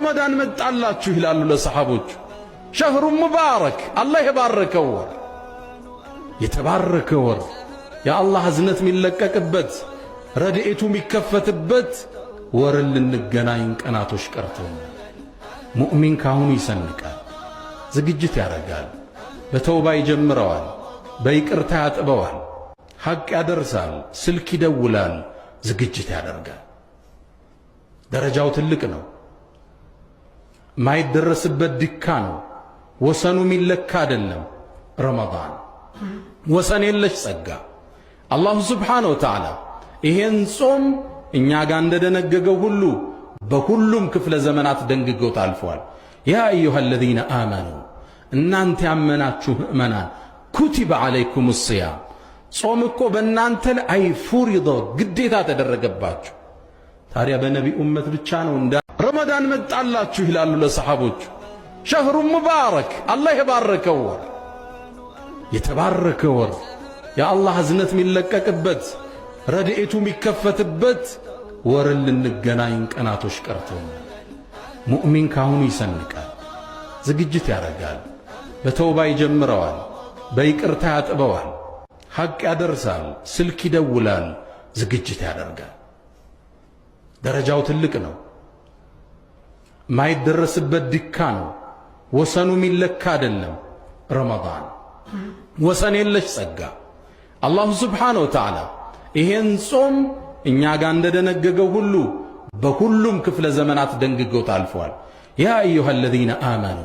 ረመዳን መጣላችሁ ይላሉ ለሰሃቦች። ሸህሩ ሙባረክ አላህ የባረከው ወር፣ የተባረከ ወር፣ የአላህ እዝነት የሚለቀቅበት ረድኤቱ የሚከፈትበት ወርን ልንገናኝ ቀናቶች ቀርተውናል። ሙእሚን ካሁኑ ይሰንቃል፣ ዝግጅት ያደርጋል፣ በተውባ ይጀምረዋል፣ በይቅርታ ያጥበዋል፣ ሐቅ ያደርሳል፣ ስልክ ይደውላል፣ ዝግጅት ያደርጋል። ደረጃው ትልቅ ነው፣ ማይደረስበት ድካ ነው። ወሰኑ ሚለካ አይደለም። ረመዳን ወሰን የለሽ ጸጋ። አላሁ ስብሓነሁ ወተዓላ ይሄን ጾም እኛ ጋር እንደደነገገው ሁሉ በሁሉም ክፍለ ዘመናት ደንግጎት አልፏል። ያ አዩሃ አለዚነ አመኑ እናንተ ያመናችሁ ምእመናን ኩቲበ ዓለይኩም ሲያም ጾም እኮ በእናንተ ላይ ፉሪዶ ግዴታ ተደረገባችሁ። ታዲያ በነቢ ኡመት ብቻ ነው እንዳ ረመዳን መጣላችሁ ይላሉ ለሰሃቦች። ሸህሩ ሙባረክ አላህ የባረከው ወር፣ የተባረከ ወር፣ የአላህ እዝነት የሚለቀቅበት ረድኤቱ የሚከፈትበት ወርን ልንገናኝ ቀናቶች ቀርተውናል። ሙእሚን ካሁኑ ይሰንቃል፣ ዝግጅት ያደርጋል፣ በተውባ ይጀምረዋል፣ በይቅርታ ያጥበዋል፣ ሐቅ ያደርሳል፣ ስልክ ይደውላል፣ ዝግጅት ያደርጋል። ደረጃው ትልቅ ነው፣ ማይደረስበት ድካ ነው። ወሰኑ ሚለካ አይደለም። ረመዳን ወሰን የለሽ ጸጋ። አላሁ ስብሓነሁ ወተዓላ ይሄን ጾም እኛ ጋር እንደደነገገው ሁሉ በሁሉም ክፍለ ዘመናት ደንግጎት አልፏል። ያ አዩሃ አለዚነ አመኑ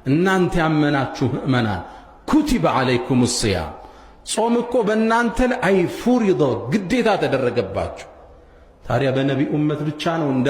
እናንተ ያመናችሁ ምእመናን ኩቲበ ዓለይኩም ሲያም ጾም እኮ በእናንተ ላይ ፉሪዶ ግዴታ ተደረገባችሁ። ታዲያ በነቢ ኡመት ብቻ ነው እንዳ